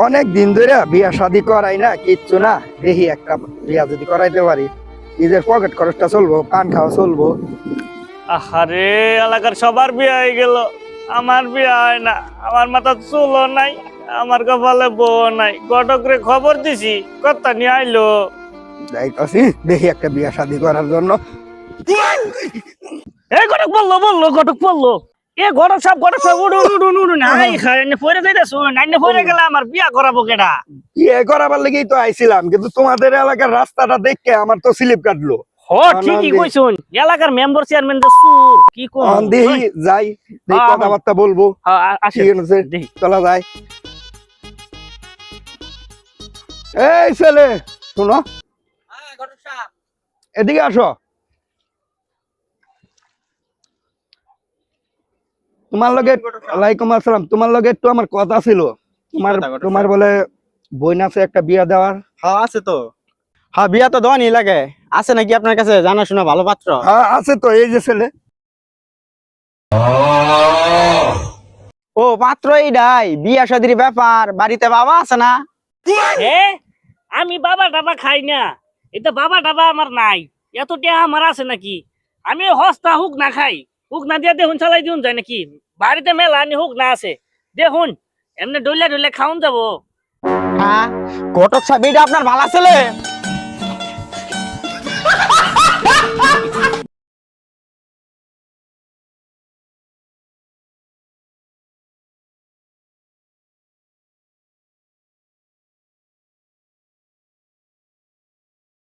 অনেক দিন ধরে বিয়া শাদি করাই না, কিচ্ছু না। দেখি একটা বিয়া যদি করাইতে পারি, নিজের পকেট খরচটা চলবো, পান খাওয়া চলবো। আহারে, এলাকার সবার বিয়ে হয়ে গেল, আমার বিয়ে হয় না। আমার মাথা চুলও নাই, আমার কপালে বউ নাই। ঘটকরে খবর দিছি, কথা নিয়ে আইলো। যাইতাছি দেখি একটা বিয়া শাদি করার জন্য। এই ঘটক বললো এ ঘটক সব উড়ু নাই খায় পরে যাইতেছো নাইনে পরে গেলে আমার বিয়া করাবো কেডা? বিয়ে করাবার লেগেই তো আইছিলাম, কিন্তু তোমাদের এলাকার রাস্তাটা দেখে আমার তো স্লিপ কাটলো। হ, ঠিকই কইছুন, এলাকার মেম্বার চেয়ারম্যান তো সুর কি কোন। দেখি যাই, দেখি হ্যাঁ, কথাবার্তা বলবো। আসে ঠিক আছে, দেখি। চলা যায়। এই ছেলে, শোনো, এদিকে আসো। তোমার লগে, ওয়ালাইকুম আসসালাম, তোমার লগে একটু আমার কথা ছিল। তোমার তোমার বলে বোন আছে একটা বিয়া দেওয়ার। হ্যাঁ আছে তো। হ্যাঁ বিয়া তো দেওয়ানি লাগে। আছে নাকি আপনার কাছে জানা শোনা ভালো পাত্র? হ্যাঁ আছে তো, এই যে ছেলে। ও পাত্র এইটাই, বিয়া শাদির ব্যাপার। বাড়িতে বাবা আছে না? হ্যাঁ, আমি বাবা টাবা খাই না। এটা বাবা টাবা আমার নাই। এত টিয়া আমার আছে নাকি? আমি হস্তা হুক না খাই। হুক না দিয়া দেখুন চালাই দিন যায় নাকি? বাড়িতে মেলা আনি হুক না আছে দেখুন, এমনি ডইলা ডইলা খাওন যাবো। হ্যাঁ ঘটক সাহেব, এটা আপনার ভালো ছেলে?